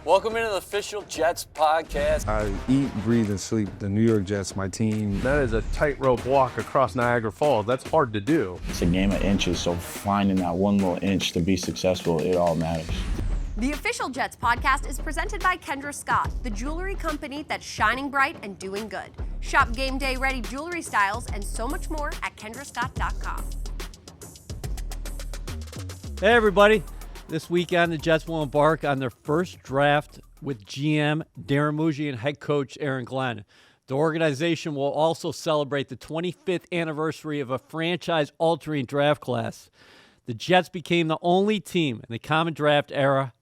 Welcome into the official Jets podcast. I eat, breathe, and sleep the New York Jets, my team. That is a tightrope walk across Niagara Falls. That's hard to do. It's a game of inches, so finding that one little inch to be successful, it all matters. The official Jets podcast is presented by Kendra Scott, the jewelry company that's shining bright and doing good. Shop game day ready jewelry styles and so much more at kendrascott.com. Hey everybody, this weekend the Jets will embark on their first draft with GM Darren Muji and head coach Aaron Glenn. The organization will also celebrate the 25th anniversary of a franchise-altering draft class. The Jets became the only team in the common draft era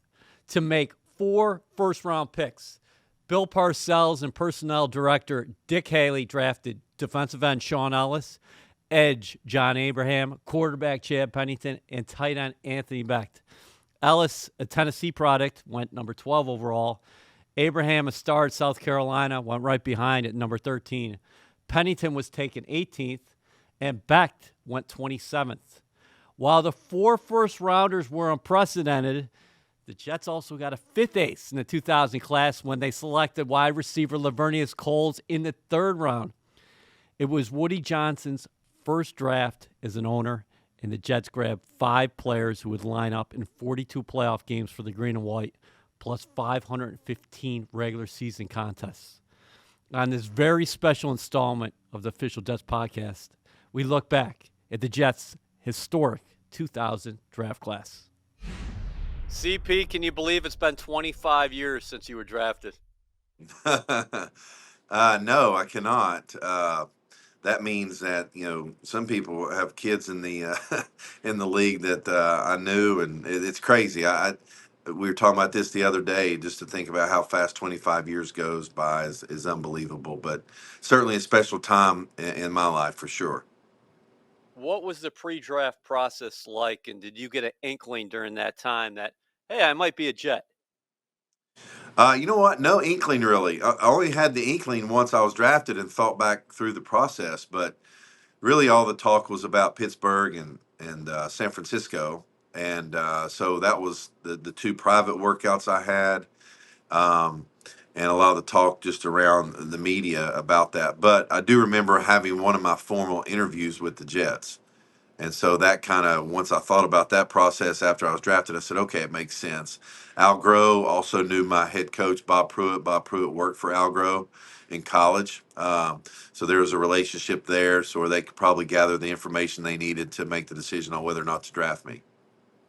to make 4 first-round picks. Bill Parcells and personnel director Dick Haley drafted defensive end Sean Ellis, edge John Abraham, quarterback Chad Pennington, and tight end Anthony Becht. Ellis, a Tennessee product, went number 12 overall. Abraham, a star at South Carolina, went right behind at number 13. Pennington was taken 18th, and Becht went 27th. While the 4 first-rounders were unprecedented, the Jets also got a 5th ace in the 2000 class when they selected wide receiver Laverneus Coles in the 3rd round. It was Woody Johnson's first draft as an owner, and the Jets grabbed 5 players who would line up in 42 playoff games for the Green and White, plus 515 regular season contests. On this very special installment of the official Jets podcast, we look back at the Jets' historic 2000 draft class. CP, can you believe it's been 25 years since you were drafted? No, I cannot. That means that some people have kids in the in the league that I knew, and it's crazy. We were talking about this the other day, just to think about how fast 25 years goes by is unbelievable. But certainly a special time in my life for sure. What was the pre-draft process like, and did you get an inkling during that time that, hey, I might be a Jet? You know what? No inkling really. I only had the inkling once I was drafted and thought back through the process. But really, all the talk was about Pittsburgh and San Francisco, and so that was the 2 private workouts I had, and a lot of the talk just around the media about that. But I do remember having one of my formal interviews with the Jets. And so that kind of, once I thought about that process after I was drafted, I said, okay, it makes sense. Al Groh also knew my head coach, Bob Pruitt. Bob Pruitt worked for Al Groh in college. So there was a relationship there, so they could probably gather the information they needed to make the decision on whether or not to draft me.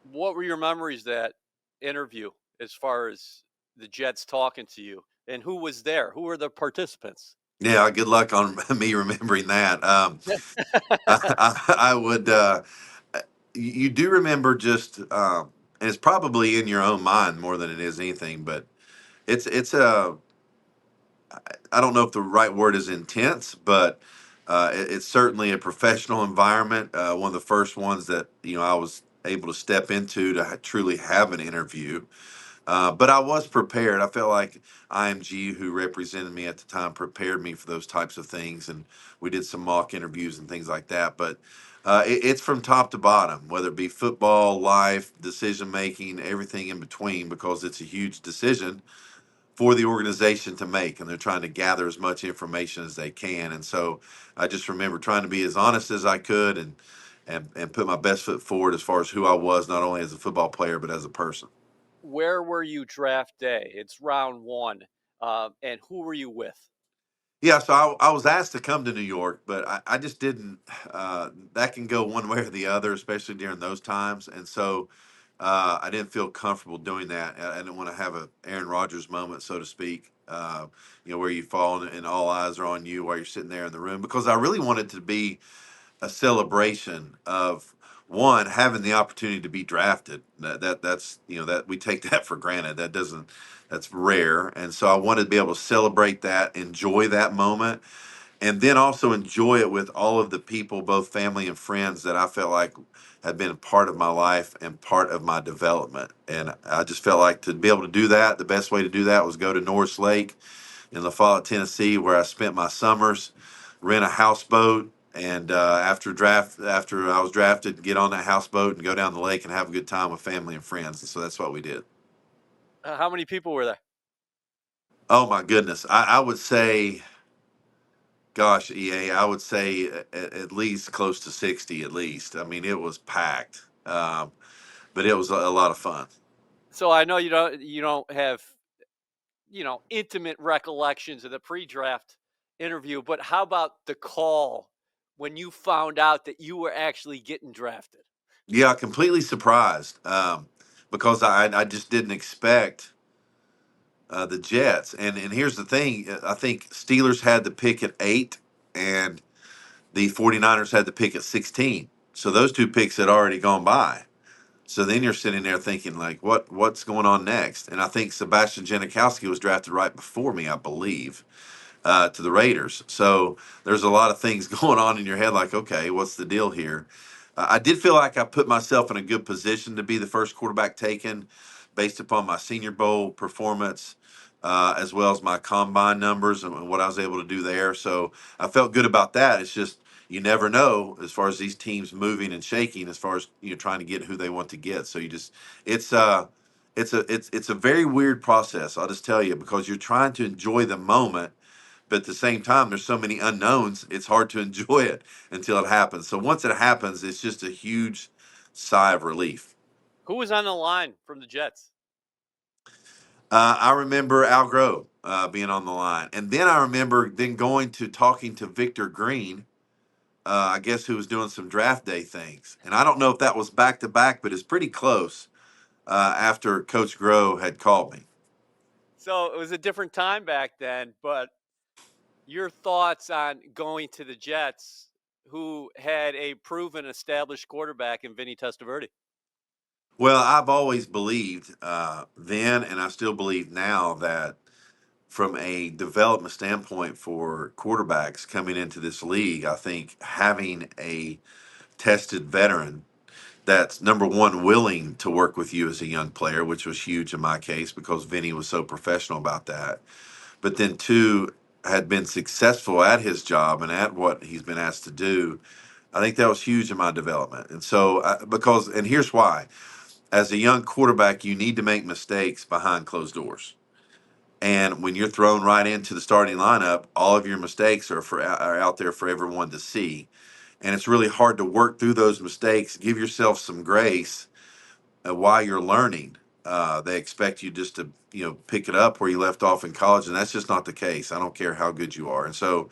What were your memories of that interview as far as the Jets talking to you? And who was there? Who were the participants? Yeah, good luck on me remembering that. I would. You do remember just, and it's probably in your own mind more than it is anything. But it's a. I don't know if the right word is intense, but it's certainly a professional environment. One of the first ones that I was able to step into to truly have an interview. But I was prepared. I felt like IMG, who represented me at the time, prepared me for those types of things. And we did some mock interviews and things like that. But it's from top to bottom, whether it be football, life, decision-making, everything in between, because it's a huge decision for the organization to make. And they're trying to gather as much information as they can. And so I just remember trying to be as honest as I could and put my best foot forward as far as who I was, not only as a football player, but as a person. Where were you draft day? It's round 1. And who were you with? Yeah, so I was asked to come to New York, but I just didn't. That can go one way or the other, especially during those times. And so I didn't feel comfortable doing that. I didn't want to have a Aaron Rodgers moment, so to speak, where you fall and all eyes are on you while you're sitting there in the room, because I really wanted to be a celebration of one, having the opportunity to be drafted. That's that we take that for granted. That's rare. And so I wanted to be able to celebrate that, enjoy that moment, and then also enjoy it with all of the people, both family and friends, that I felt like had been a part of my life and part of my development. And I just felt like to be able to do that, the best way to do that was go to Norris Lake in La Follette, Tennessee, where I spent my summers, rent a houseboat, and after I was drafted, get on that houseboat and go down the lake and have a good time with family and friends. And so that's what we did. How many people were there? Oh my goodness. I would say, gosh, EA, I would say at least close to 60 at least. I mean, it was packed. But it was a lot of fun. So I know you don't have intimate recollections of the pre-draft interview, but how about the call when you found out that you were actually getting drafted? Yeah, completely surprised because I just didn't expect the Jets. And here's the thing, I think Steelers had the pick at 8 and the 49ers had the pick at 16. So those two picks had already gone by. So then you're sitting there thinking, like, what's going on next? And I think Sebastian Janikowski was drafted right before me, I believe, to the Raiders. So there's a lot of things going on in your head, like, okay, what's the deal here? I did feel like I put myself in a good position to be the first quarterback taken based upon my Senior Bowl performance, as well as my combine numbers and what I was able to do there. So I felt good about that. It's just you never know as far as these teams moving and shaking, as far as trying to get who they want to get. So you just it's it's a very weird process. I'll just tell you, because you're trying to enjoy the moment, but at the same time there's so many unknowns, it's hard to enjoy it until it happens. So once it happens, it's just a huge sigh of relief. Who was on the line from the Jets? I remember Al Grove being on the line, and then I remember then going to talking to Victor Green, I guess, who was doing some draft day things, and I don't know if that was back to back, but it's pretty close, after Coach Grove had called me. So it was a different time back then, but your thoughts on going to the Jets, who had a proven established quarterback in Vinny Testaverde? Well, I've always believed then, and I still believe now, that from a development standpoint for quarterbacks coming into this league, I think having a tested veteran that's, number one, willing to work with you as a young player, which was huge in my case because Vinny was so professional about that. But then two, had been successful at his job and at what he's been asked to do. I think that was huge in my development. And so, and here's why: as a young quarterback, you need to make mistakes behind closed doors. And when you're thrown right into the starting lineup, all of your mistakes are out there for everyone to see. And it's really hard to work through those mistakes. Give yourself some grace while you're learning. They expect you just to pick it up where you left off in college, and that's just not the case. I don't care how good you are. And so,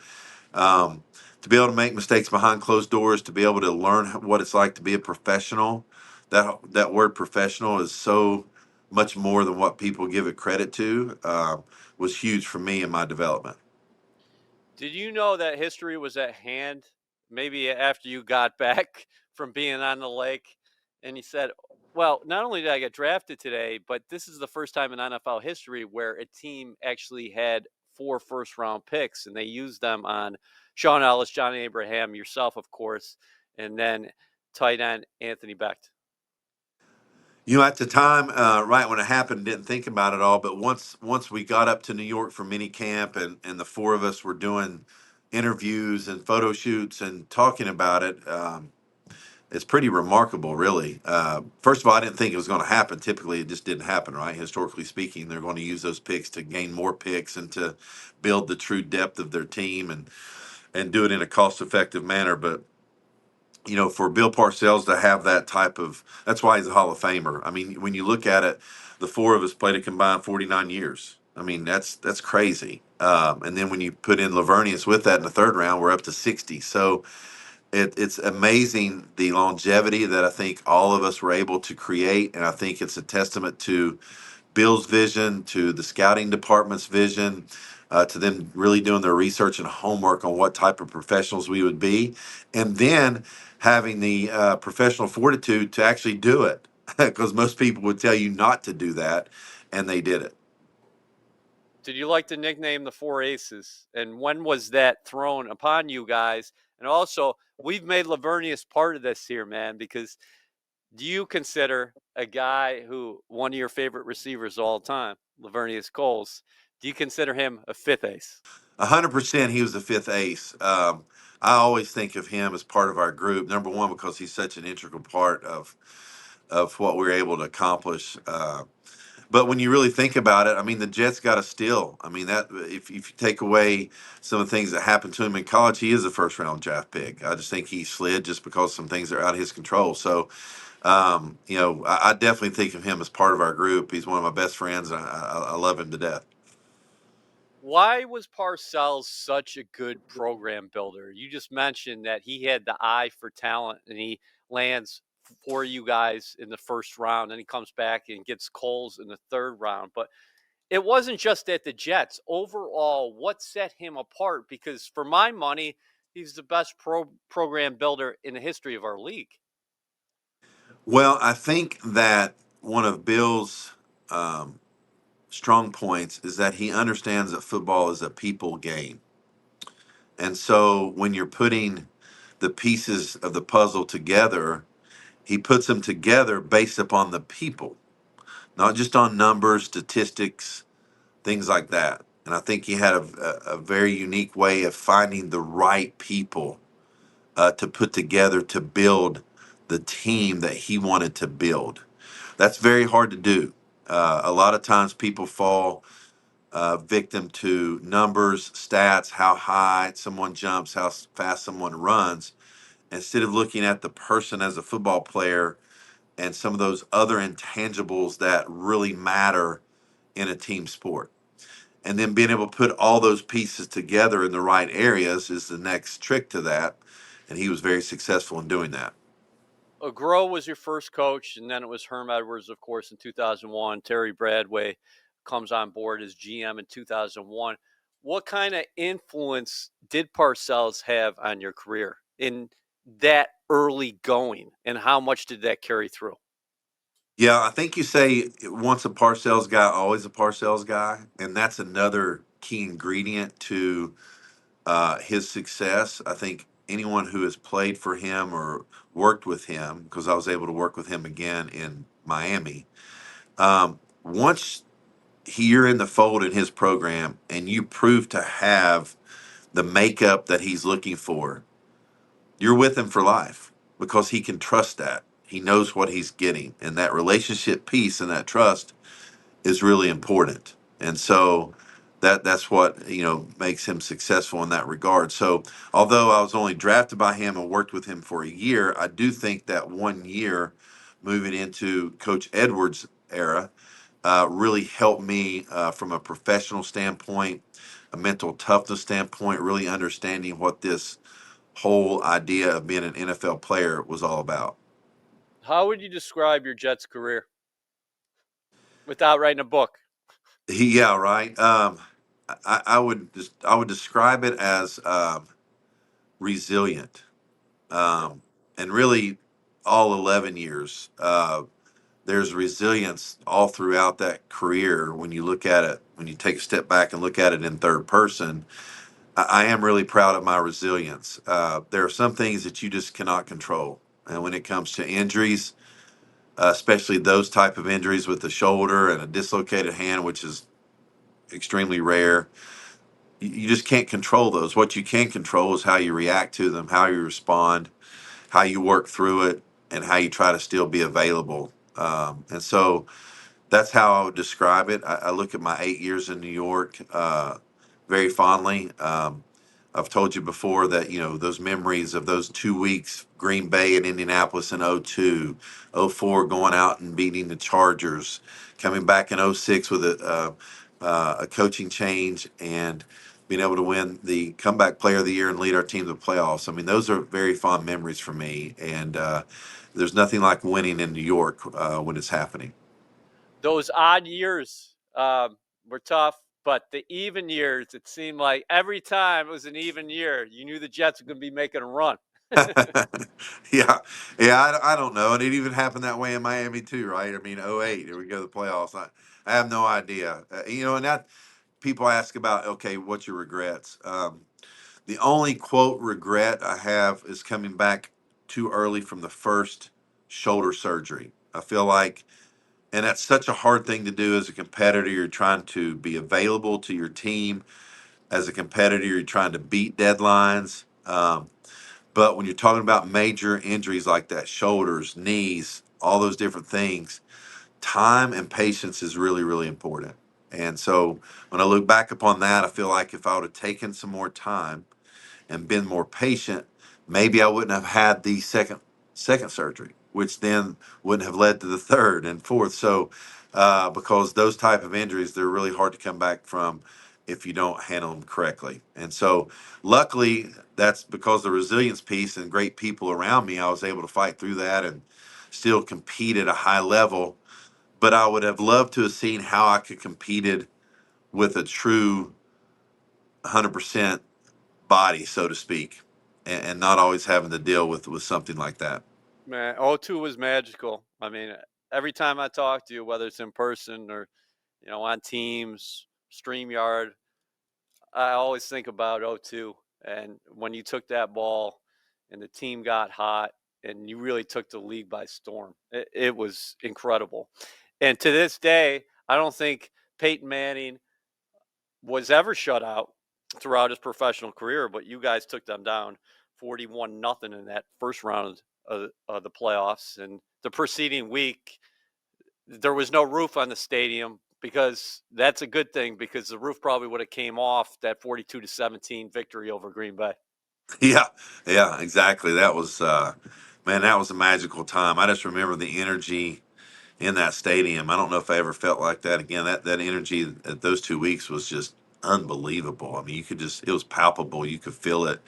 um, to be able to make mistakes behind closed doors, to be able to learn what it's like to be a professional, that word professional is so much more than what people give it credit to. Was huge for me in my development. Did you know that history was at hand maybe after you got back from being on the lake? And he said, well, not only did I get drafted today, but this is the first time in NFL history where a team actually had 4 first-round picks, and they used them on Sean Ellis, Johnny Abraham, yourself, of course, and then tight end Anthony Becht. At the time, right when it happened, didn't think about it all. But once we got up to New York for mini camp, and the four of us were doing interviews and photo shoots and talking about it, it's pretty remarkable, really. First of all, I didn't think it was going to happen. Typically, it just didn't happen, right? Historically speaking, they're going to use those picks to gain more picks and to build the true depth of their team and do it in a cost-effective manner. But for Bill Parcells to have that type of, that's why he's a Hall of Famer. I mean, when you look at it, the four of us played a combined 49 years. I mean, that's crazy. And then when you put in Laverneus with that in the third round, we're up to 60. So it's amazing the longevity that I think all of us were able to create. And I think it's a testament to Bill's vision, to the scouting department's vision, to them really doing their research and homework on what type of professionals we would be, and then having the professional fortitude to actually do it, because most people would tell you not to do that, and they did it. Did you like to nickname the 4 aces? And when was that thrown upon you guys? And also, we've made Laverneus part of this here, man, because do you consider a guy who one of your favorite receivers of all time, Laverneus Coles, do you consider him a 5th ace? 100%, he was the fifth ace. I always think of him as part of our group. Number one, because he's such an integral part of what we were able to accomplish. But when you really think about it, I mean, the Jets got a steal. I mean, that if you take away some of the things that happened to him in college, he is a first round draft pick. I just think he slid just because some things are out of his control. So, I definitely think of him as part of our group. He's one of my best friends, and I love him to death. Why was Parcells such a good program builder? You just mentioned that he had the eye for talent and he lands for you guys in the first round and he comes back and gets Coles in the third round. But it wasn't just at the Jets. Overall, what set him apart? Because for my money, he's the best program builder in the history of our league. Well, I think that one of Bill's um, strong points is that he understands that football is a people game. And so when you're putting the pieces of the puzzle together, he puts them together based upon the people, not just on numbers, statistics, things like that. And I think he had a very unique way of finding the right people to put together to build the team that he wanted to build. That's very hard to do. A lot of times people fall victim to numbers, stats, how high someone jumps, how fast someone runs, instead of looking at the person as a football player and some of those other intangibles that really matter in a team sport. And then being able to put all those pieces together in the right areas is the next trick to that. And he was very successful in doing that. Groh was your first coach, and then it was Herm Edwards, of course, in 2001. Terry Bradway comes on board as GM in 2001. What kind of influence did Parcells have on your career in that early going, and how much did that carry through? Yeah, I think you say once a Parcells guy, always a Parcells guy. And that's another key ingredient to his success. I think anyone who has played for him or worked with him, because I was able to work with him again in Miami, once you're in the fold in his program and you prove to have the makeup that he's looking for, you're with him for life because he can trust that. He knows what he's getting. And that relationship piece and that trust is really important. And so that's what, makes him successful in that regard. So although I was only drafted by him and worked with him for a year, I do think that 1 year moving into Coach Edwards' era really helped me from a professional standpoint, a mental toughness standpoint, really understanding what this whole idea of being an NFL player was all about. How would you describe your Jets career without writing a book? Yeah, right. I would describe it as resilient, and really all 11 years. There's resilience all throughout that career. When you look at it, when you take a step back and look at it in third person, I am really proud of my resilience. There are some things that you just cannot control, and when it comes to injuries, especially those type of injuries with the shoulder and a dislocated hand, which is extremely rare, you just can't control those. What you can control is how you react to them, how you respond, how you work through it, and how you try to still be available. And so that's how I would describe it. I look at my 8 years in New York very fondly. I've told you before that, those memories of those 2 weeks, Green Bay and Indianapolis in '02, '04 going out and beating the Chargers, coming back in '06 with a coaching change and being able to win the comeback player of the year and lead our team to the playoffs. I mean, those are very fond memories for me. And there's nothing like winning in New York when it's happening. Those odd years were tough, but the even years, it seemed like every time it was an even year, you knew the Jets were going to be making a run. Yeah, yeah. I don't know, and it even happened that way in Miami too, right? I mean, '08, here we go to the playoffs. I have no idea, and that people ask about, okay, what's your regrets? The only quote regret I have is coming back too early from the first shoulder surgery. I feel like, and that's such a hard thing to do as a competitor. You're trying to be available to your team. As a competitor, you're trying to beat deadlines. But when you're talking about major injuries like that, shoulders, knees, all those different things, time and patience is really, really important. And so when I look back upon that, I feel like if I would have taken some more time and been more patient, maybe I wouldn't have had the second surgery, which then wouldn't have led to the third and fourth. So because those type of injuries, they're really hard to come back from if you don't handle them correctly. And so luckily, that's because the resilience piece and great people around me, I was able to fight through that and still compete at a high level. But I would have loved to have seen how I could competed with a true 100% body, so to speak, and not always having to deal with something like that. Man, '02 was magical. I mean, every time I talk to you, whether it's in person or on Teams, StreamYard, I always think about '02 and when you took that ball and the team got hot and you really took the league by storm. It was incredible. And to this day, I don't think Peyton Manning was ever shut out throughout his professional career, but you guys took them down 41 nothing in that first round of the playoffs. And the preceding week, there was no roof on the stadium because that's a good thing because the roof probably would have came off that 42-17 victory over Green Bay. Yeah, yeah, exactly. That was man, that was a magical time. I just remember the energy in that stadium. I don't know if I ever felt like that again. That energy at those 2 weeks was just unbelievable. I mean, you could just it was palpable. You could feel it,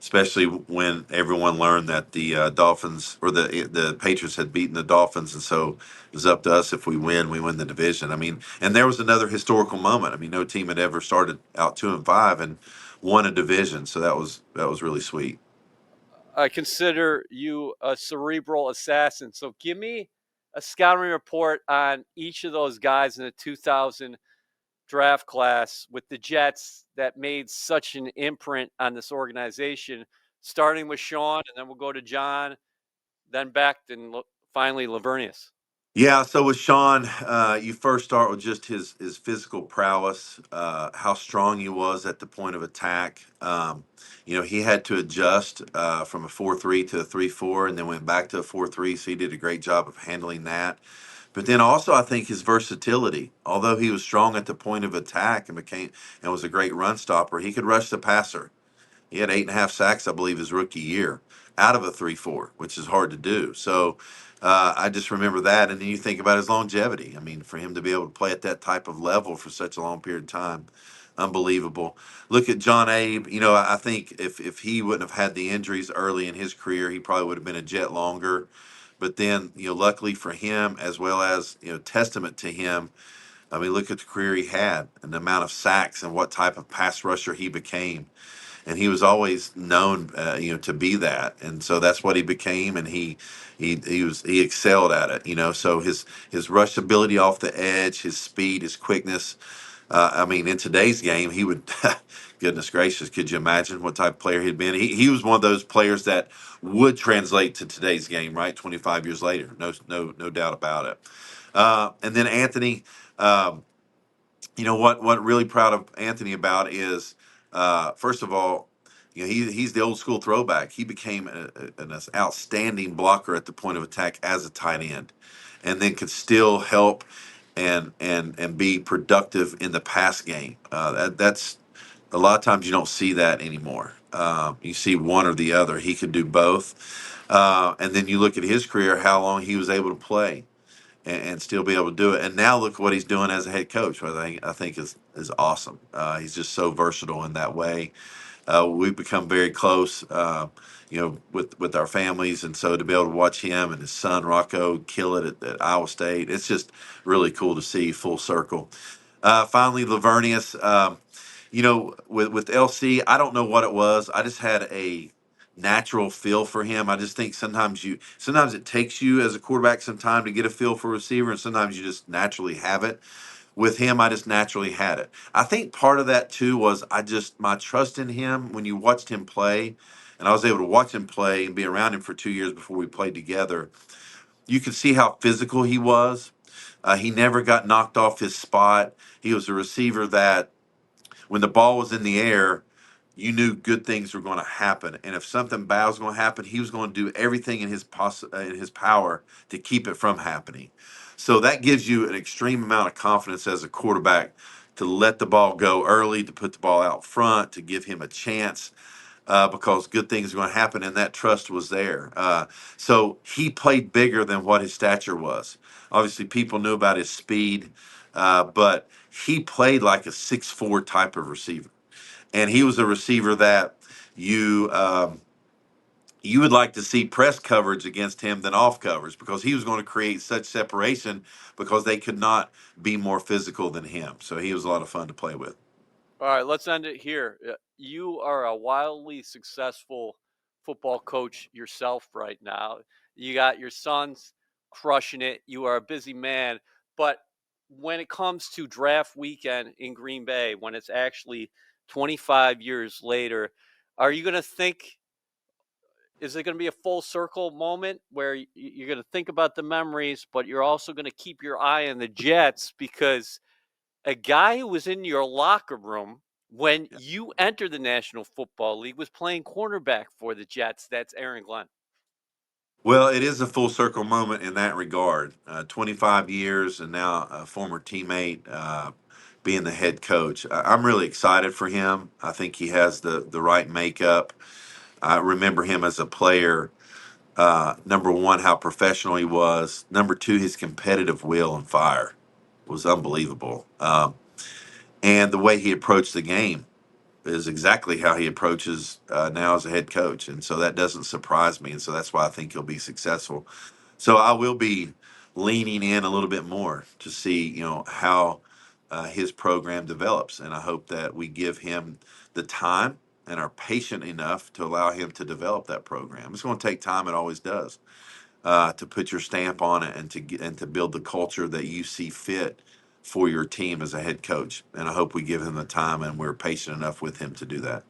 especially when everyone learned that the Dolphins or the Patriots had beaten the Dolphins, and so it was up to us. If we win the division. I mean, and there was another historical moment. I mean, no team had ever started out 2-5 and won a division, so that was really sweet. I consider you a cerebral assassin. So give me a scouting report on each of those guys in the 2000 draft class with the Jets that made such an imprint on this organization, starting with Sean, and then we'll go to John, then Becht, and finally Laverneus. Yeah, so with Sean, you first start with just his physical prowess, how strong he was at the point of attack. He had to adjust from a 4-3 to a 3-4, and then went back to a 4-3. So he did a great job of handling that. But then also, I think his versatility. Although he was strong at the point of attack and was a great run stopper, he could rush the passer. He had 8.5 sacks, I believe, his rookie year out of a 3-4, which is hard to do. So I just remember that. And then you think about his longevity. I mean, for him to be able to play at that type of level for such a long period of time, unbelievable. Look at John Abe. I think if he wouldn't have had the injuries early in his career, he probably would have been a Jet longer. But then, luckily for him, as well as, testament to him, I mean, look at the career he had and the amount of sacks and what type of pass rusher he became, and he was always known, to be that, and so that's what he became, and he excelled at it, So his rush ability off the edge, his speed, his quickness. I mean, in today's game, he would. Goodness gracious, could you imagine what type of player he'd been? He was one of those players that would translate to today's game, right? 25 years later, no doubt about it. And then Anthony. What really proud of Anthony about is, first of all, he's the old school throwback. He became an outstanding blocker at the point of attack as a tight end, and then could still help and be productive in the pass game. That's a lot of times you don't see that anymore. You see one or the other. He could do both, and then you look at his career, how long he was able to play and still be able to do it. And now look what he's doing as a head coach. Which I think is awesome. He's just so versatile in that way. We've become very close, with our families, and so to be able to watch him and his son Rocco kill it at Iowa State, it's just really cool to see full circle. Finally, Laverneus. With LC, I don't know what it was. I just had a natural feel for him. I just think sometimes it takes you as a quarterback some time to get a feel for a receiver, and sometimes you just naturally have it. With him, I just naturally had it. I think part of that too was my trust in him when you watched him play, and I was able to watch him play and be around him for 2 years before we played together. You could see how physical he was. He never got knocked off his spot. He was a receiver that when the ball was in the air, you knew good things were going to happen, and if something bad was going to happen, he was going to do everything in his power to keep it from happening. So that gives you an extreme amount of confidence as a quarterback to let the ball go early, to put the ball out front, to give him a chance, because good things are going to happen, and that trust was there. So he played bigger than what his stature was. Obviously, people knew about his speed, but he played like a 6'4" type of receiver, and he was a receiver that you. You would like to see press coverage against him than off coverage, because he was going to create such separation because they could not be more physical than him. So he was a lot of fun to play with. All right, let's end it here. You are a wildly successful football coach yourself right now. You got your sons crushing it. You are a busy man. But when it comes to draft weekend in Green Bay, when it's actually 25 years later, are you going to think, is it going to be a full circle moment where you're going to think about the memories, but you're also going to keep your eye on the Jets, because a guy who was in your locker room when you entered the National Football League was playing cornerback for the Jets? That's Aaron Glenn. Well, it is a full circle moment in that regard. 25 years, and now a former teammate, being the head coach. I'm really excited for him. I think he has the right makeup. I remember him as a player. Number one, how professional he was. Number two, his competitive will and fire was unbelievable. And the way he approached the game is exactly how he approaches now as a head coach. And so that doesn't surprise me. And so that's why I think he'll be successful. So I will be leaning in a little bit more to see, how his program develops. And I hope that we give him the time and are patient enough to allow him to develop that program. It's going to take time. It always does, to put your stamp on it and to build the culture that you see fit for your team as a head coach. And I hope we give him the time and we're patient enough with him to do that.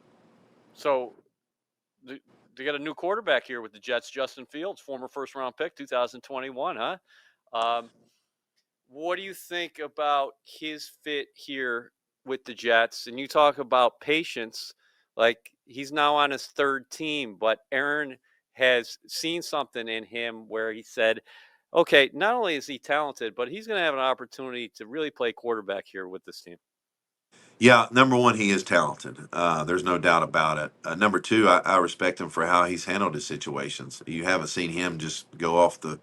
So they got a new quarterback here with the Jets, Justin Fields, former first-round pick, 2021, huh? What do you think about his fit here with the Jets? And you talk about patience, like he's now on his third team, but Aaron has seen something in him where he said, okay, not only is he talented, but he's going to have an opportunity to really play quarterback here with this team. Yeah, number one, he is talented. There's no doubt about it. Number two, I respect him for how he's handled his situations. You haven't seen him just go off the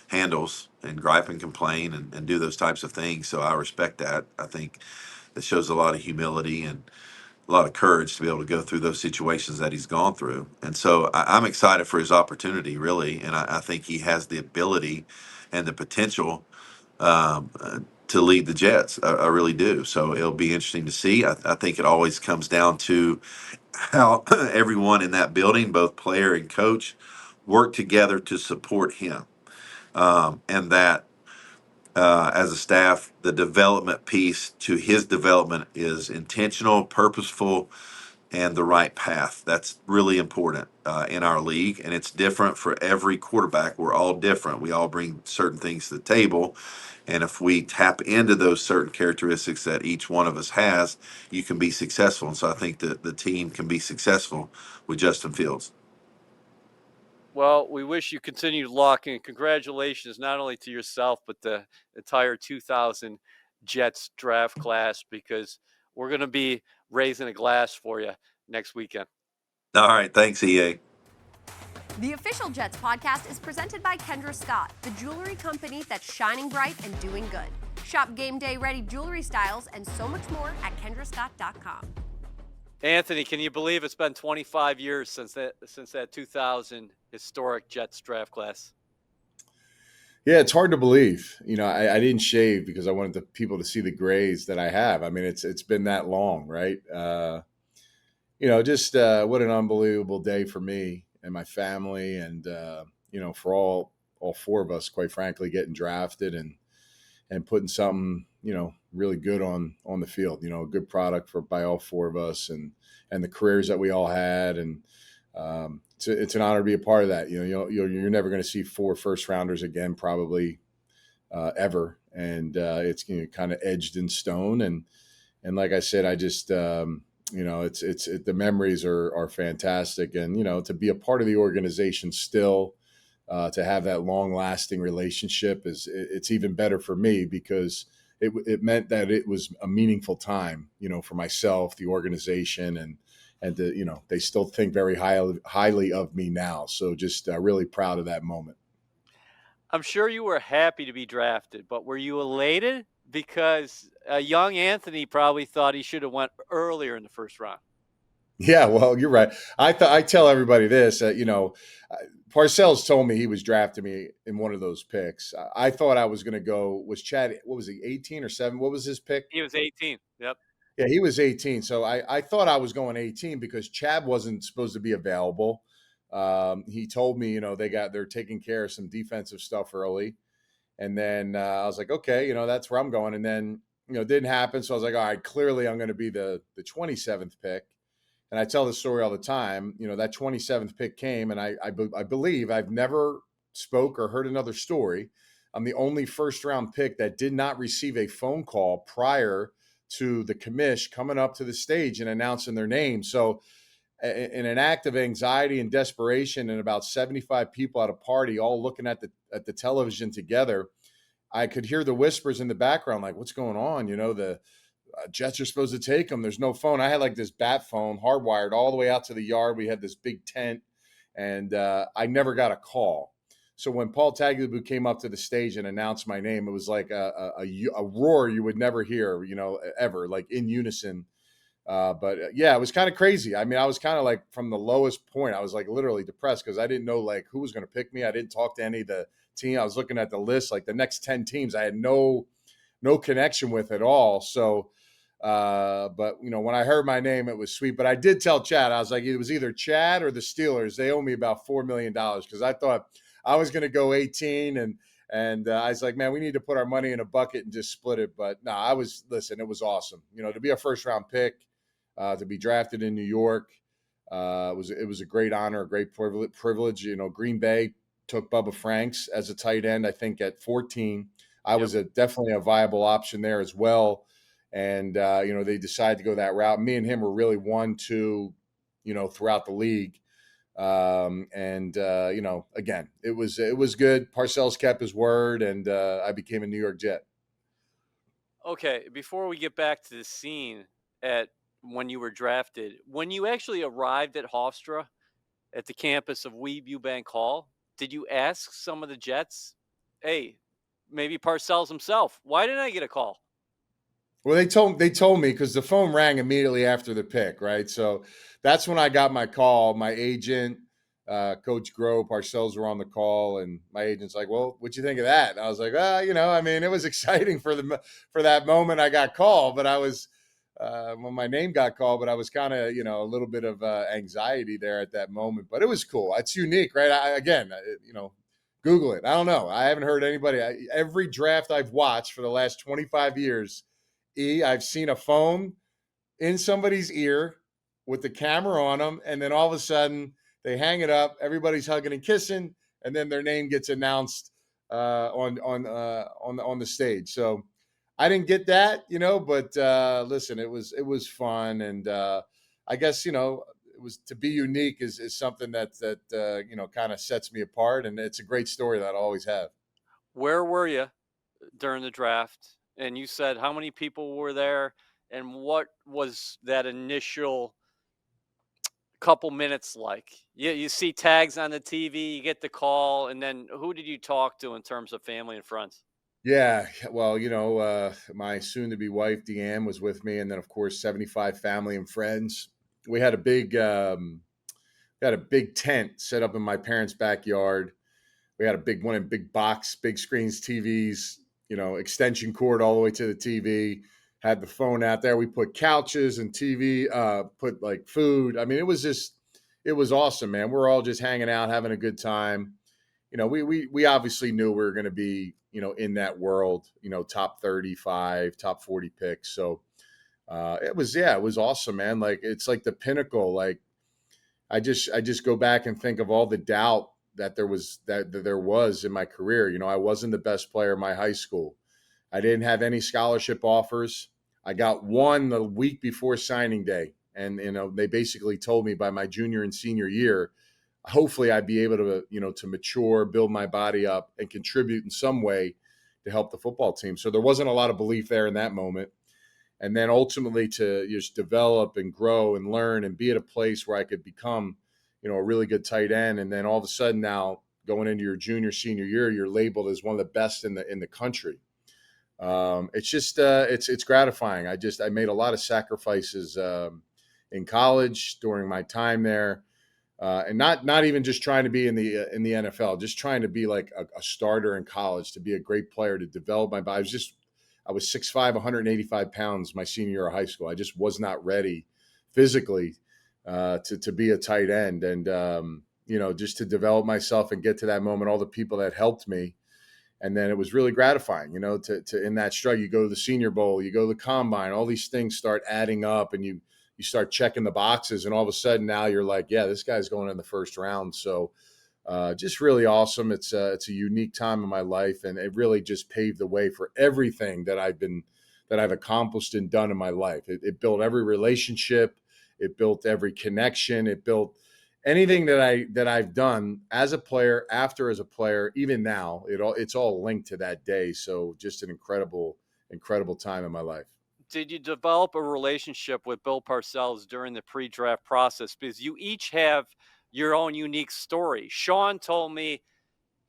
handles and gripe and complain and do those types of things. So I respect that. I think that shows a lot of humility and a lot of courage to be able to go through those situations that he's gone through. And so I'm excited for his opportunity, really. And I think he has the ability and the potential, to lead the Jets. I really do. So it'll be interesting to see. I think it always comes down to how everyone in that building, both player and coach, work together to support him. And that, as a staff, the development piece to his development is intentional, purposeful, and the right path. That's really important in our league, and it's different for every quarterback. We're all different. We all bring certain things to the table, and if we tap into those certain characteristics that each one of us has, you can be successful. And so I think that the team can be successful with Justin Fields. Well, we wish you continued luck, and congratulations not only to yourself, but the entire 2000 Jets draft class, because we're going to be raising a glass for you next weekend. All right. Thanks, EA. The official Jets podcast is presented by Kendra Scott, the jewelry company that's shining bright and doing good. Shop game day ready jewelry styles and so much more at kendrascott.com. Anthony, can you believe it's been 25 years since that 2000 historic Jets draft class? Yeah, it's hard to believe. I didn't shave because I wanted the people to see the grays that I have. I mean, it's been that long, right? Just what an unbelievable day for me and my family, and for all four of us, quite frankly, getting drafted and putting something really good on the field. A good product by all four of us, and the careers that we all had, and it's an honor to be a part of that. You're never going to see 4 first rounders again, probably ever, and it's kind of edged in stone. And like I said, I just the memories are fantastic, and to be a part of the organization still. to have that long lasting relationship it's even better for me because it meant that it was a meaningful time, for myself, the organization, and they still think very highly of me now. So just really proud of that moment. I'm sure you were happy to be drafted, but were you elated? Because young Anthony probably thought he should have went earlier in the first round. Yeah, well, you're right. I tell everybody this, Parcells told me he was drafting me in one of those picks. I thought I was going to go. Was Chad? What was he? 18 or 7? What was his pick? He was 18. Yep. Yeah, he was 18. So I thought I was going 18 because Chad wasn't supposed to be available. He told me, they're taking care of some defensive stuff early, and then I was like, okay, that's where I'm going. And then it didn't happen. So I was like, all right, clearly I'm going to be the 27th pick. And I tell this story all the time. That 27th pick came, and I believe I've never spoke or heard another story. I'm the only first round pick that did not receive a phone call prior to the commish coming up to the stage and announcing their name. So in an act of anxiety and desperation, and about 75 people at a party all looking at the television together, I could hear the whispers in the background, like, what's going on? The Jets are supposed to take them. There's no phone. I had like this bat phone hardwired all the way out to the yard. We had this big tent, and I never got a call. So when Paul Tagliabue came up to the stage and announced my name, it was like a roar you would never hear, ever, like in unison. But yeah, it was kind of crazy. I mean, I was kind of like from the lowest point, I was like literally depressed because I didn't know like who was going to pick me. I didn't talk to any of the team. I was looking at the list, like the next 10 teams I had no connection with at all. So, but when I heard my name, it was sweet. But I did tell Chad, I was like, it was either Chad or the Steelers. They owe me about $4 million because I thought I was going to go 18, and I was like, man, we need to put our money in a bucket and just split it. But no, listen, it was awesome. To be a first round pick, to be drafted in New York, it was a great honor, a great privilege. Green Bay took Bubba Franks as a tight end, I think at 14. I was definitely a viable option there as well. And, they decided to go that route. Me and him were really 1-2, throughout the league. Again, it was good. Parcells kept his word, and I became a New York Jet. Okay, before we get back to the scene at when you were drafted, when you actually arrived at Hofstra at the campus of Weeb Eubank Hall, did you ask some of the Jets, hey, maybe Parcells himself, why didn't I get a call? Well, they told me because the phone rang immediately after the pick, right? So that's when I got my call. My agent, Coach Grove, Parcells were on the call, and my agent's like, "Well, what'd you think of that?" And I was like, it was exciting for that moment I got called, but I was when my name got called, but I was kind of a little bit of anxiety there at that moment. But it was cool. It's unique, right? Google it. I don't know. I haven't heard anybody. Every draft I've watched for the last 25 years. I've seen a phone in somebody's ear with the camera on them, and then all of a sudden they hang it up. Everybody's hugging and kissing, and then their name gets announced on the stage. So I didn't get that, but listen, it was fun, and I guess it was to be unique is something that kind of sets me apart, and it's a great story that I'll always have. Where were you during the draft? And you said how many people were there, and what was that initial couple minutes like? You see tags on the TV, you get the call, and then who did you talk to in terms of family and friends? Yeah, well, my soon-to-be wife Deanne was with me, and then of course 75 family and friends. We had a big tent set up in my parents' backyard. We had a big box, big screens, TVs, extension cord all the way to the TV, had the phone out there. We put couches and TV, put like food. I mean, it was awesome, man. We're all just hanging out, having a good time. We obviously knew we were going to be, in that world, top 35, top 40 picks. So it was awesome, man. Like, it's like the pinnacle. Like, I just go back and think of all the doubt that there was in my career. I wasn't the best player in my high school. I didn't have any scholarship offers. I got one the week before signing day. And, they basically told me by my junior and senior year, hopefully I'd be able to, to mature, build my body up, and contribute in some way to help the football team. So there wasn't a lot of belief there in that moment. And then ultimately to just develop and grow and learn and be at a place where I could become, a really good tight end. And then all of a sudden now going into your junior, senior year, you're labeled as one of the best in the country. It's just, it's gratifying. I made a lot of sacrifices in college during my time there. And not even just trying to be in the NFL, just trying to be like a starter in college, to be a great player, to develop my body. I was 6'5", 185 pounds my senior year of high school. I just was not ready physically to be a tight end. And, just to develop myself and get to that moment, all the people that helped me. And then it was really gratifying, to in that struggle, you go to the Senior Bowl, you go to the Combine, all these things start adding up, and you start checking the boxes, and all of a sudden now you're like, yeah, this guy's going in the first round. So just really awesome. It's a unique time in my life, and it really just paved the way for everything that I've accomplished and done in my life. It built every relationship. It built every connection. It built anything that I've done as a player, as a player, even now. It's all linked to that day. So just an incredible time in my life. Did you develop a relationship with Bill Parcells during the pre-draft process? Because you each have your own unique story. Sean told me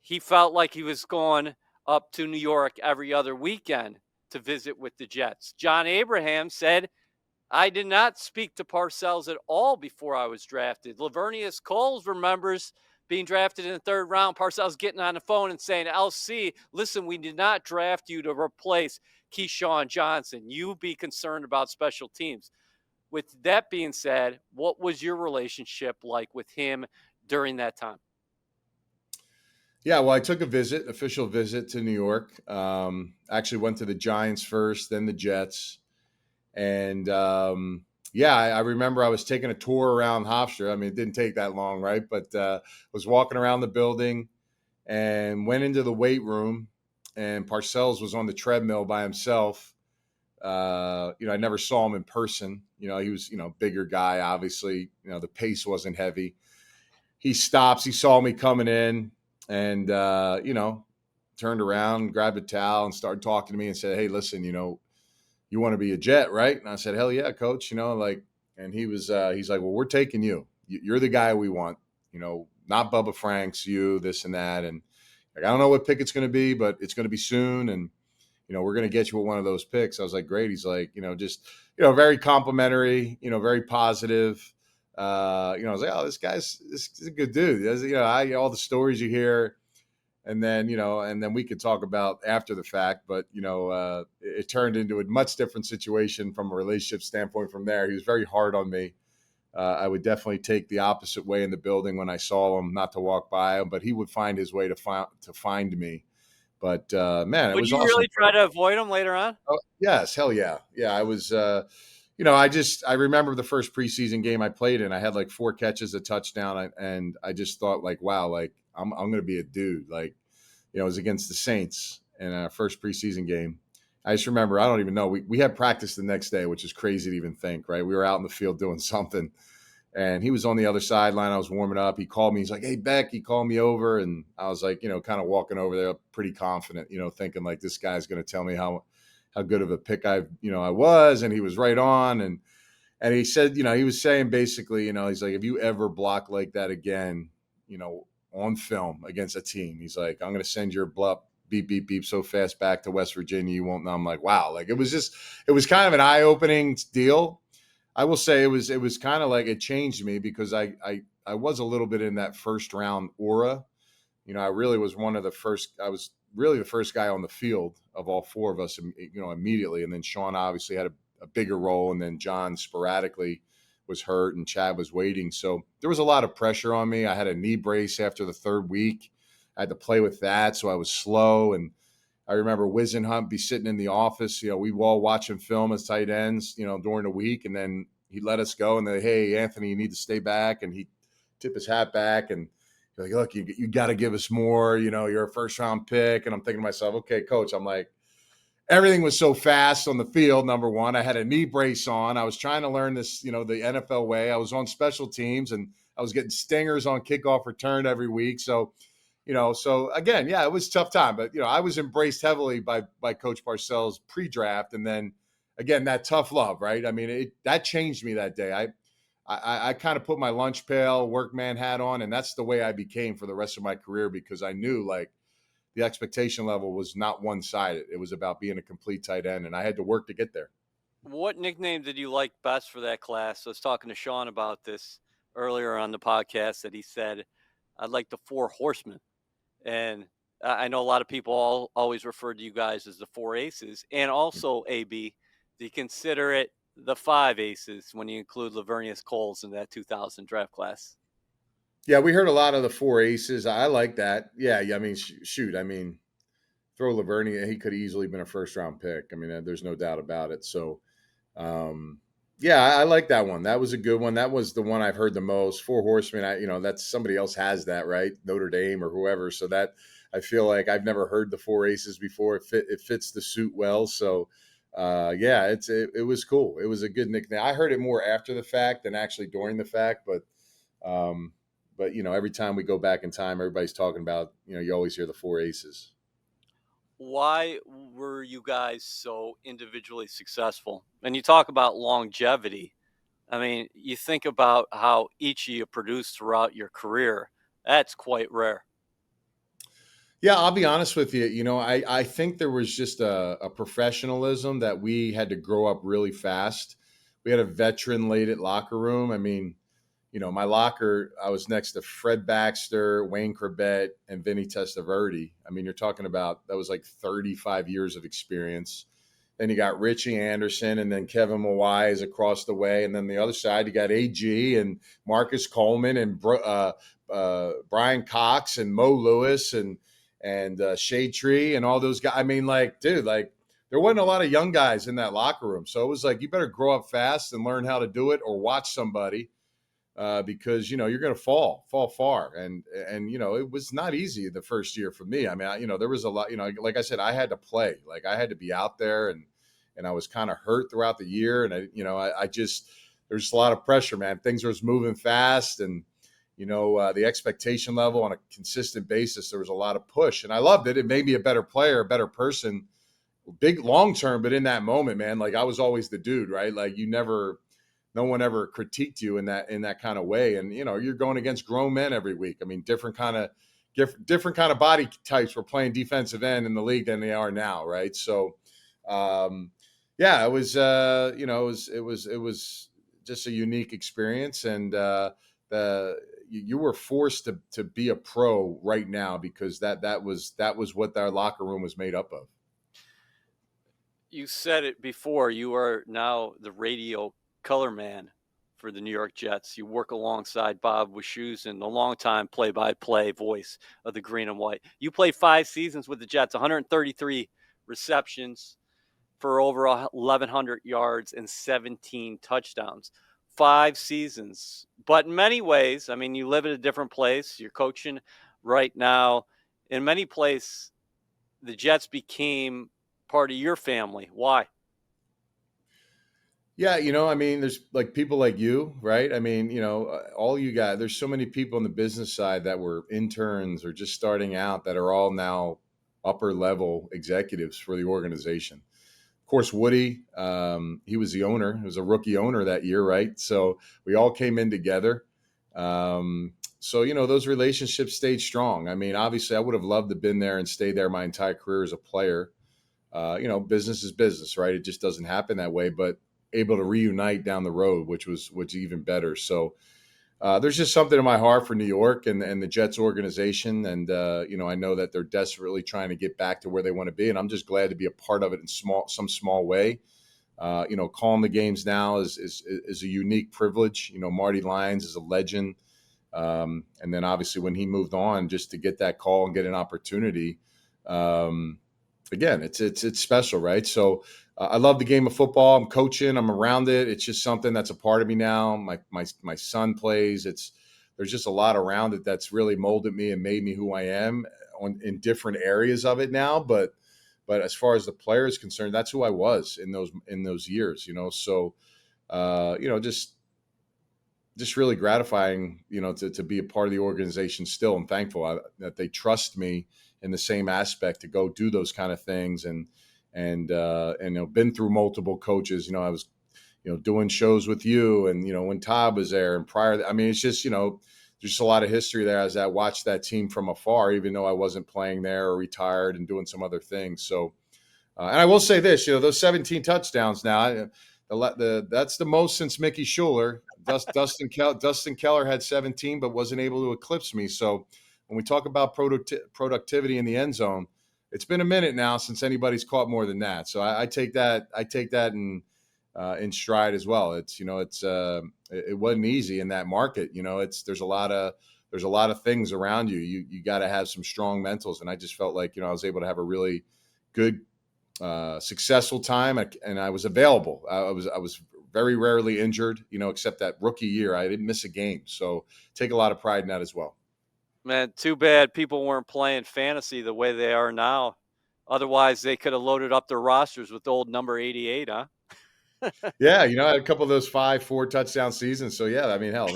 he felt like he was going up to New York every other weekend to visit with the Jets. John Abraham said, I did not speak to Parcells at all before I was drafted. Laverneus Coles remembers being drafted in the third round. Parcells getting on the phone and saying, LC, listen, we did not draft you to replace Keyshawn Johnson. You be concerned about special teams. With that being said, what was your relationship like with him during that time? Yeah, well, I took official visit to New York. Actually went to the Giants first, then the Jets. And I remember I was taking a tour around Hofstra. I mean, it didn't take that long, right? But was walking around the building and went into the weight room, and Parcells was on the treadmill by himself. I never saw him in person. He was, bigger guy, obviously. The pace wasn't heavy. He stops. He saw me coming in and, turned around, grabbed a towel and started talking to me and said, hey, listen, you want to be a Jet, right? And I said, hell yeah, coach, and he was, he's like, well, we're taking you. You're the guy we want, not Bubba Franks, you, this and that. And like, I don't know what pick it's going to be, but it's going to be soon. And, we're going to get you with one of those picks. I was like, great. He's like, just, very complimentary, very positive. I was like, oh, this is a good dude. All the stories you hear. And then, and then we could talk about after the fact, but, it turned into a much different situation from a relationship standpoint from there. He was very hard on me. I would definitely take the opposite way in the building when I saw him, not to walk by him, but he would find his way to find me. But, man, it was awesome. Would you really try to avoid him later on? Oh, yes. Hell yeah. Yeah. I was, I remember the first preseason game I played in, I had like 4 catches, a touchdown. And I just thought like, wow, like I'm going to be a dude. Like, it was against the Saints in our first preseason game. I just remember, I don't even know. We had practice the next day, which is crazy to even think, right? We were out in the field doing something. And he was on the other sideline. I was warming up. He called me. He's like, hey, Beck. He called me over. And I was like, kind of walking over there pretty confident, thinking like this guy's going to tell me how good of a pick I was. And he was right on. And he said, he was saying basically, he's like, if you ever block like that again, on film against a team, he's like, I'm going to send your blup beep, beep, beep so fast back to West Virginia. You won't know. I'm like, wow. Like it was kind of an eye-opening deal. I will say it was kind of like it changed me because I was a little bit in that first round aura. I really was I was really the first guy on the field of all 4 of us, immediately. And then Sean obviously had a bigger role. And then John sporadically was hurt and Chad was waiting. So there was a lot of pressure on me. I had a knee brace after the 3rd week. I had to play with that. So I was slow. And I remember Wiz and Hunt be sitting in the office. We all watching film as tight ends, during the week. And then he'd let us go and then, hey, Anthony, you need to stay back. And he'd tip his hat back and be like, look, you got to give us more. You're a first round pick. And I'm thinking to myself, okay, coach, I'm like, everything was so fast on the field. Number one, I had a knee brace on. I was trying to learn this, the NFL way. I was on special teams and I was getting stingers on kickoff return every week. So, so again, yeah, it was a tough time, but I was embraced heavily by Coach Parcells pre-draft, and then again that tough love, right? I mean, that changed me that day. I kind of put my lunch pail, workman hat on, and that's the way I became for the rest of my career, because I knew like the expectation level was not one-sided. It was about being a complete tight end, and I had to work to get there. What nickname did you like best for that class? I was talking to Sean about this earlier on the podcast, that he said, I'd like the Four Horsemen. And I know a lot of people always refer to you guys as the Four Aces, and also AB. Do you consider it the Five Aces when you include Laverneus Coles in that 2000 draft class? Yeah, we heard a lot of the Four Aces. I like that. Yeah, I mean, shoot, I mean, throw Laverneus, he could have easily been a first-round pick. I mean, there's no doubt about it. So, yeah, I like that one. That was a good one. That was the one I've heard the most. Four Horsemen, that's somebody else has that, right? Notre Dame or whoever. So that I feel like I've never heard the Four Aces before. It fits the suit well. So, yeah, it was cool. It was a good nickname. I heard it more after the fact than actually during the fact, but every time we go back in time, everybody's talking about, you always hear the Four Aces. Why were you guys so individually successful? And you talk about longevity. I mean, you think about how each of you produced throughout your career. That's quite rare. Yeah, I'll be honest with you. I think there was just a professionalism that we had to grow up really fast. We had a veteran-laden locker room. I mean, my locker, I was next to Fred Baxter, Wayne Corbett, and Vinny Testaverde. I mean, you're talking about, that was like 35 years of experience. Then you got Richie Anderson, and then Kevin Mawai is across the way. And then the other side, you got AG and Marcus Coleman and Brian Cox and Mo Lewis and Shade Tree and all those guys. I mean, like, dude, like, there wasn't a lot of young guys in that locker room. So it was like, you better grow up fast and learn how to do it, or watch somebody. Because you're going to fall far, and it was not easy the first year for me. I mean, there was a lot. Like I said, I had to play, like I had to be out there, and I was kind of hurt throughout the year, and I just, there's a lot of pressure, man. Things was moving fast, and the expectation level on a consistent basis, there was a lot of push, and I loved it. It made me a better player, a better person, big long term. But in that moment, man, like I was always the dude, right? Like no one ever critiqued you in that kind of way. And, you're going against grown men every week. I mean, different kind of body types were playing defensive end in the league than they are now. Right. So, yeah, it was, it was just a unique experience. And, you were forced to be a pro right now, because that was what our locker room was made up of. You said it before, you are now the radio color man for the New York Jets. You work alongside Bob Wischusen, the longtime play-by-play voice of the green and white. You played 5 seasons with the Jets, 133 receptions for over 1,100 yards and 17 touchdowns. 5 seasons. But in many ways, I mean, you live at a different place. You're coaching right now. In many places, the Jets became part of your family. Why? Yeah, I mean, there's like people like you, right? I mean, all you guys, there's so many people on the business side that were interns or just starting out that are all now upper level executives for the organization. Of course, Woody, he was the owner. He was a rookie owner that year, right? So we all came in together. So, those relationships stayed strong. I mean, obviously, I would have loved to have been there and stayed there my entire career as a player. Business is business, right? It just doesn't happen that way. But able to reunite down the road, which was even better. So there's just something in my heart for New York and the Jets organization. And, I know that they're desperately trying to get back to where they want to be. And I'm just glad to be a part of it in some small way. Calling the games now is a unique privilege. Marty Lyons is a legend. And then obviously when he moved on, just to get that call and get an opportunity, again, it's special, right? So I love the game of football. I'm coaching. I'm around it. It's just something that's a part of me now. My son plays. There's just a lot around it that's really molded me and made me who I am in different areas of it now. But But as far as the player is concerned, that's who I was in those years. So just really gratifying, to be a part of the organization still. I'm thankful that they trust me in the same aspect to go do those kind of things. And been through multiple coaches. I was, doing shows with you, and, when Todd was there and prior. I mean, it's just, there's just a lot of history there as I watched that team from afar, even though I wasn't playing there or retired and doing some other things. So, and I will say this, those 17 touchdowns now, that's the most since Mickey Schuler. Dustin Keller had 17, but wasn't able to eclipse me. So when we talk about productivity in the end zone, it's been a minute now since anybody's caught more than that. So I take that in stride as well. It wasn't easy in that market. There's a lot of things around you. You got to have some strong mentals, and I just felt like I was able to have a really good, successful time, and I was available. I was very rarely injured, except that rookie year. I didn't miss a game. So take a lot of pride in that as well. Man, too bad people weren't playing fantasy the way they are now. Otherwise, they could have loaded up their rosters with old number 88, huh? Yeah, I had a couple of those 4 touchdown seasons. So yeah, I mean, hell,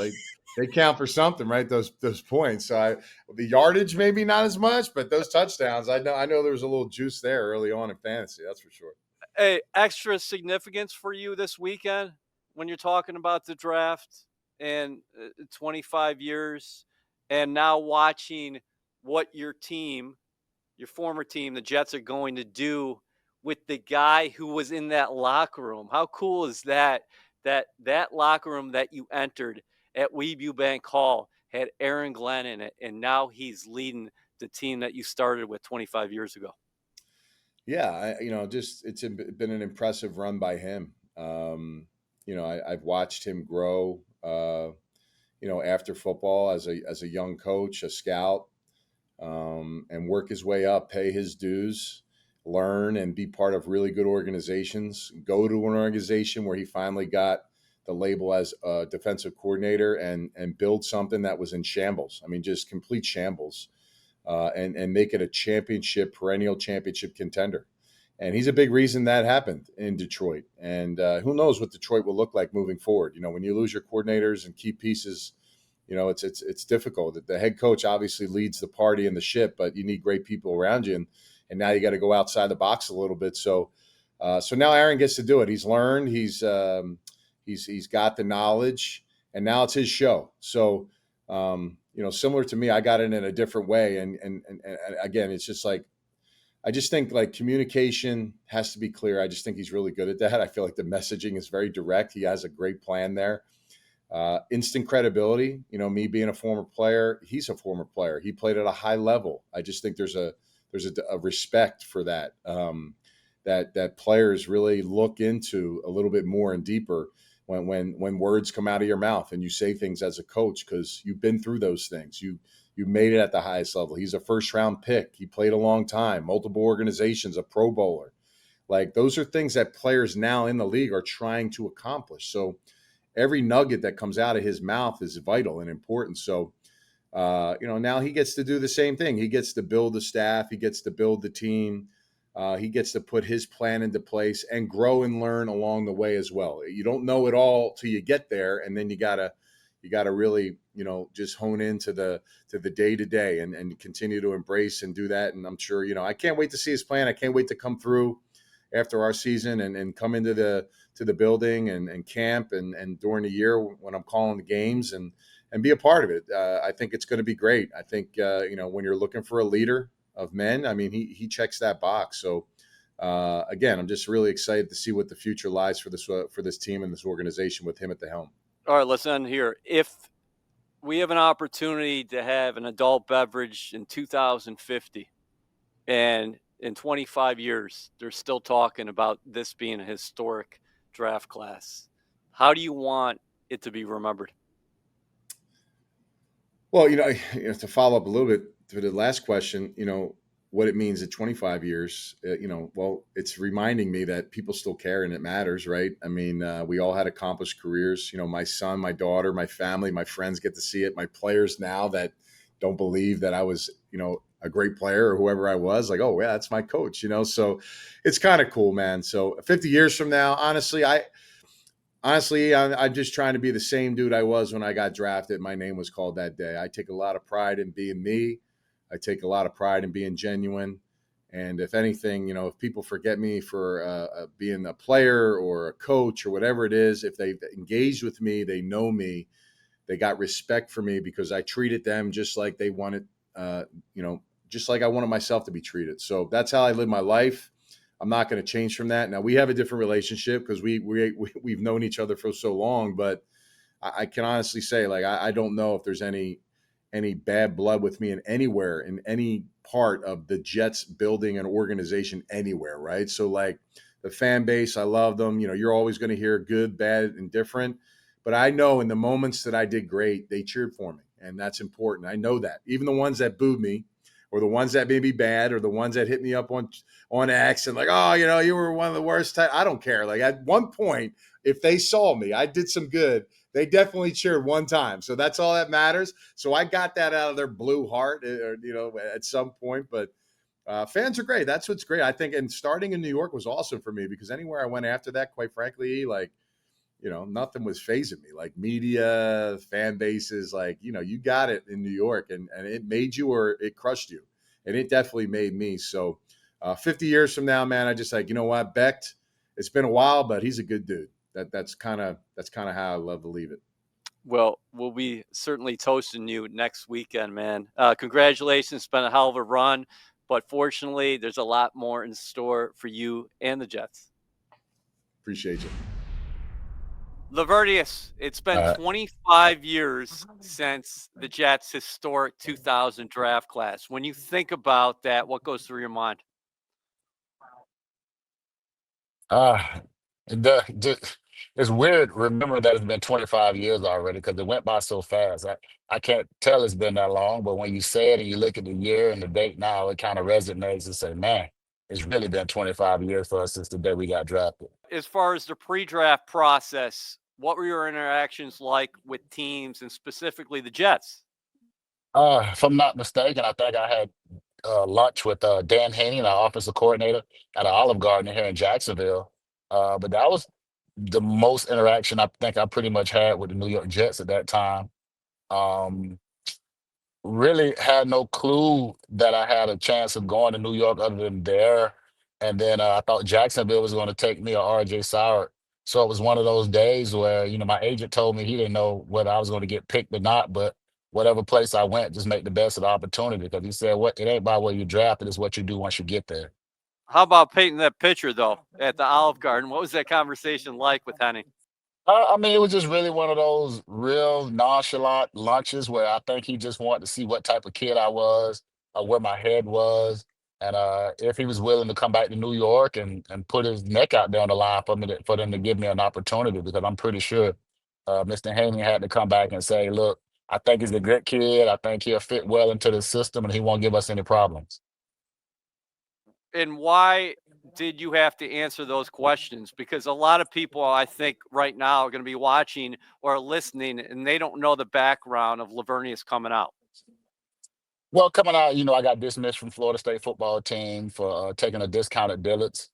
they count for something, right? Those points. So the yardage maybe not as much, but those touchdowns, I know there was a little juice there early on in fantasy. That's for sure. Hey, extra significance for you this weekend when you're talking about the draft and 25 years, and now watching what your former team, the Jets, are going to do with the guy who was in that locker room. How cool is that? That locker room that you entered at Webu Bank Hall had Aaron Glenn in it, and now he's leading the team that you started with 25 years ago. Yeah, it's been an impressive run by him. I've watched him grow, after football as a young coach, a scout, and work his way up, pay his dues, learn and be part of really good organizations, go to an organization where he finally got the label as a defensive coordinator and build something that was in shambles. I mean, just complete shambles. And make it a perennial championship contender. And he's a big reason that happened in Detroit. And who knows what Detroit will look like moving forward. When you lose your coordinators and key pieces, it's difficult. The head coach obviously leads the party and the ship, but you need great people around you. And now you got to go outside the box a little bit. So now Aaron gets to do it. He's learned. He's got the knowledge, and now it's his show. So. Similar to me, I got it in a different way. And again, it's just like, I just think like communication has to be clear. I just think he's really good at that. I feel like the messaging is very direct. He has a great plan there. Instant credibility, me being a former player, he's a former player. He played at a high level. I just think there's a respect for that, that players really look into a little bit more and deeper when words come out of your mouth and you say things as a coach, because you've been through those things. You made it at the highest level. He's a first-round pick. He played a long time, multiple organizations, a Pro Bowler. Like, those are things that players now in the league are trying to accomplish. So every nugget that comes out of his mouth is vital and important. So, now he gets to do the same thing. He gets to build the staff. He gets to build the team. He gets to put his plan into place and grow and learn along the way as well. You don't know it all till you get there, and then you gotta really just hone into the day to day and continue to embrace and do that. And I'm sure I can't wait to see his plan. I can't wait to come through after our season and come into the building and camp and during the year when I'm calling the games and be a part of it. I think it's going to be great. I think when you're looking for a leader of men, I mean, he checks that box. So again, I'm just really excited to see what the future lies for this team and this organization with him at the helm. All right, let's end here. If we have an opportunity to have an adult beverage in 2050, and in 25 years, they're still talking about this being a historic draft class, how do you want it to be remembered? Well, to follow up a little bit to the last question, what it means at 25 years, well, it's reminding me that people still care and it matters, right? I mean, we all had accomplished careers. My son, my daughter, my family, my friends get to see it. My players now that don't believe that I was, a a great player or whoever I was, like, oh yeah, that's my coach, So it's kind of cool, man. So 50 years from now, I'm just trying to be the same dude I was when I got drafted. My name was called that day. I take a lot of pride in being me. I take a lot of pride in being genuine. And if anything, if people forget me for being a player or a coach or whatever it is, if they've engaged with me, they know me, they got respect for me because I treated them just like they wanted, just like I wanted myself to be treated. So that's how I live my life. I'm not going to change from that. Now we have a different relationship because we've known each other for so long, but I can honestly say, like, I don't know if there's any bad blood with me in anywhere, in any part of the Jets building an organization anywhere, right? So like the fan base, I love them. You're always going to hear good, bad, and different. But I know in the moments that I did great, they cheered for me. And that's important. I know that. Even the ones that booed me or the ones that made me bad or the ones that hit me up on X and like, oh, you were one of the worst. I don't care. Like at one point, if they saw me, I did some good, they definitely cheered one time. So that's all that matters. So I got that out of their blue heart, at some point. But fans are great. That's what's great. I think, and starting in New York was awesome for me because anywhere I went after that, quite frankly, like, nothing was phasing me. Like media, fan bases, like, you got it in New York and it made you or it crushed you. And it definitely made me. So 50 years from now, man, I just like, you know what, Becht, it's been a while, but he's a good dude. That's kind of how I love to leave it. Well, we'll be certainly toasting you next weekend, man. Congratulations. It's been a hell of a run, but fortunately, there's a lot more in store for you and the Jets. Appreciate you. Laverneus, it's been 25 years since the Jets' historic 2000 draft class. When you think about that, what goes through your mind? Uh, it's weird remembering that it's been 25 years already because it went by so fast. I can't tell it's been that long, but when you say it and you look at the year and the date now, it kind of resonates and say, man, it's really been 25 years for us since the day we got drafted. As far as the pre-draft process, what were your interactions like with teams and specifically the Jets? If I'm not mistaken, I think I had lunch with Dan Haney, our offensive coordinator, at an Olive Garden here in Jacksonville. But that was the most interaction I think I pretty much had with the New York Jets at that time. Um, really had no clue that I had a chance of going to New York other than there. And then I thought Jacksonville was going to take me or RJ Sauer. So it was one of those days where, my agent told me he didn't know whether I was going to get picked or not, but whatever place I went, just make the best of the opportunity because he said, what it ain't about where you drafted, it's what you do once you get there. How about painting that picture, though, at the Olive Garden? What was that conversation like with Henny? I mean, it was just really one of those real nonchalant lunches where I think he just wanted to see what type of kid I was, where my head was, and if he was willing to come back to New York and put his neck out there on the line for me for them to give me an opportunity because I'm pretty sure Mr. Haney had to come back and say, look, I think he's a good kid. I think he'll fit well into the system and he won't give us any problems. And why did you have to answer those questions? Because a lot of people, I think, right now are going to be watching or listening, and they don't know the background of Laverneus coming out. Well, coming out, I got dismissed from Florida State football team for taking a discounted billets.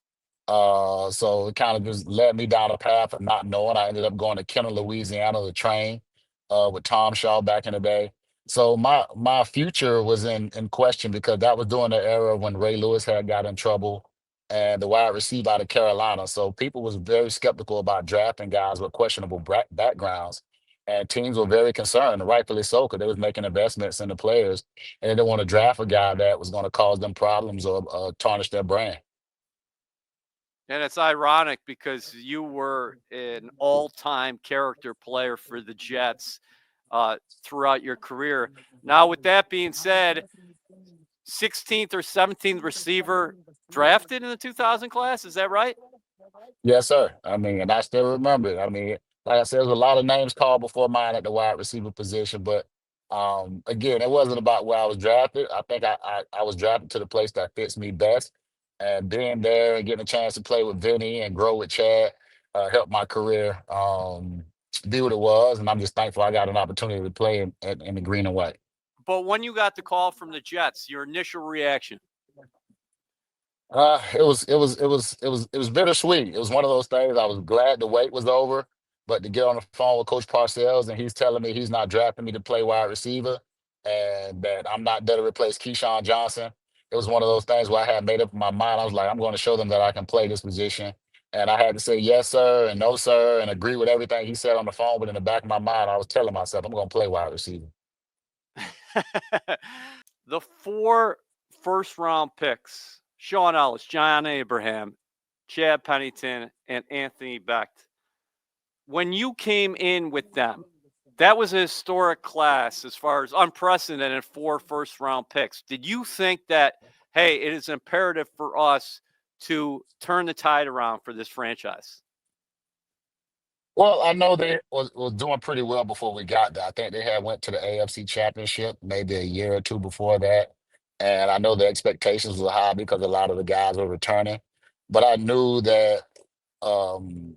So it kind of just led me down a path of not knowing. I ended up going to Kenner, Louisiana to train with Tom Shaw back in the day. So my future was in question because that was during the era when Ray Lewis had got in trouble and the wide receiver out of Carolina. So people was very skeptical about drafting guys with questionable backgrounds. And teams were very concerned, and rightfully so, because they was making investments in the players and they didn't want to draft a guy that was going to cause them problems or tarnish their brand. And it's ironic because you were an all-time character player for the Jets throughout your career. Now, with that being said, 16th or 17th receiver drafted in the 2000 class. Is that right? Yes, sir. I mean, and I still remember it. I mean, like I said, there was a lot of names called before mine at the wide receiver position, but again, it wasn't about where I was drafted. I think I was drafted to the place that fits me best, and being there and getting a chance to play with Vinny and grow with Chad helped my career be what it was, and I'm just thankful I got an opportunity to play in the green and white. But when you got the call from the Jets, your initial reaction? It was bittersweet. It was one of those things. I was glad the wait was over, but to get on the phone with Coach Parcells and he's telling me he's not drafting me to play wide receiver and that I'm not there to replace Keyshawn Johnson. It was one of those things where I had made up my mind. I was like, I'm going to show them that I can play this position. And I had to say yes, sir, and no, sir, and agree with everything he said on the phone. But in the back of my mind, I was telling myself, I'm going to play wide receiver. The 4 first-round picks, Sean Ellis, John Abraham, Chad Pennington, and Anthony Becht. When you came in with them, that was a historic class as far as unprecedented 4 first-round picks. Did you think that, hey, it is imperative for us to turn the tide around for this franchise? Well, I know they was doing pretty well before we got there. I think they had went to the AFC Championship maybe a year or two before that, and I know the expectations were high because a lot of the guys were returning. But I knew that um,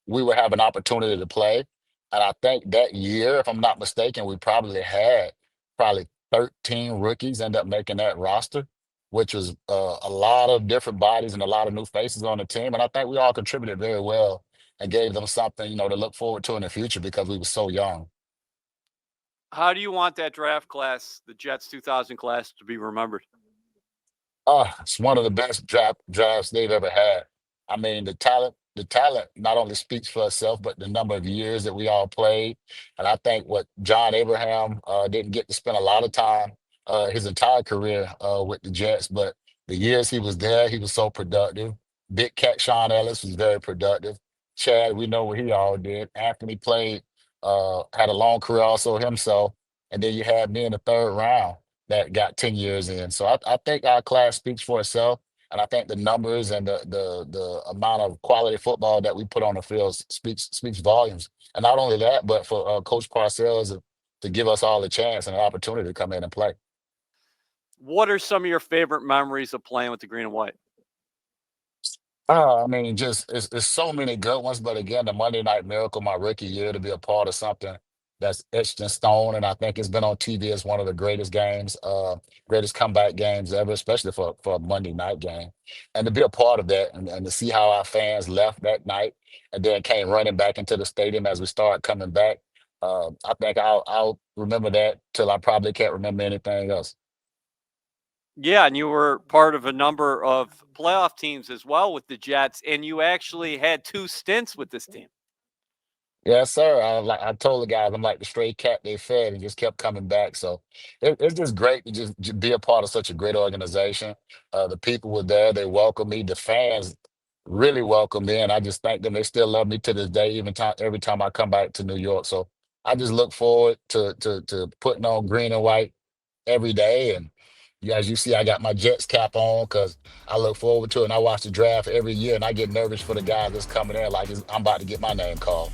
we would have an opportunity to play. And I think that year, if I'm not mistaken, we probably had probably 13 rookies end up making that roster, which was a lot of different bodies and a lot of new faces on the team. And I think we all contributed very well and gave them something, to look forward to in the future because we were so young. How do you want that draft class, the Jets 2000 class, to be remembered? It's one of the best drafts they've ever had. I mean, the talent not only speaks for itself, but the number of years that we all played. And I think what John Abraham didn't get to spend a lot of time his entire career with the Jets, but the years he was there, he was so productive. Big Cat Sean Ellis was very productive. Chad, we know what he all did. Anthony played, had a long career also himself. And then you had me in the third round that got 10 years in. So I think our class speaks for itself. And I think the numbers and the amount of quality football that we put on the field speaks volumes. And not only that, but for Coach Parcells to give us all a chance and an opportunity to come in and play. What are some of your favorite memories of playing with the green and white? I mean, just it's so many good ones. But again, the Monday Night Miracle, my rookie year, to be a part of something that's etched in stone, and I think it's been on TV as one of the greatest games, greatest comeback games ever, especially for a Monday night game. And to be a part of that, and to see how our fans left that night, and then came running back into the stadium as we started coming back. I think I'll remember that till I probably can't remember anything else. Yeah, and you were part of a number of playoff teams as well with the Jets, and you actually had 2 stints with this team. Yes, sir. I told the guys I'm like the stray cat they fed and just kept coming back. So it's just great to just be a part of such a great organization. The people were there, they welcomed me. The fans really welcomed me, and I just thank them. They still love me to this day, even time every time I come back to New York. So I just look forward to putting on green and white every day. And yeah, as you see, I got my Jets cap on because I look forward to it. And I watch the draft every year, and I get nervous for the guys that's coming in, like I'm about to get my name called.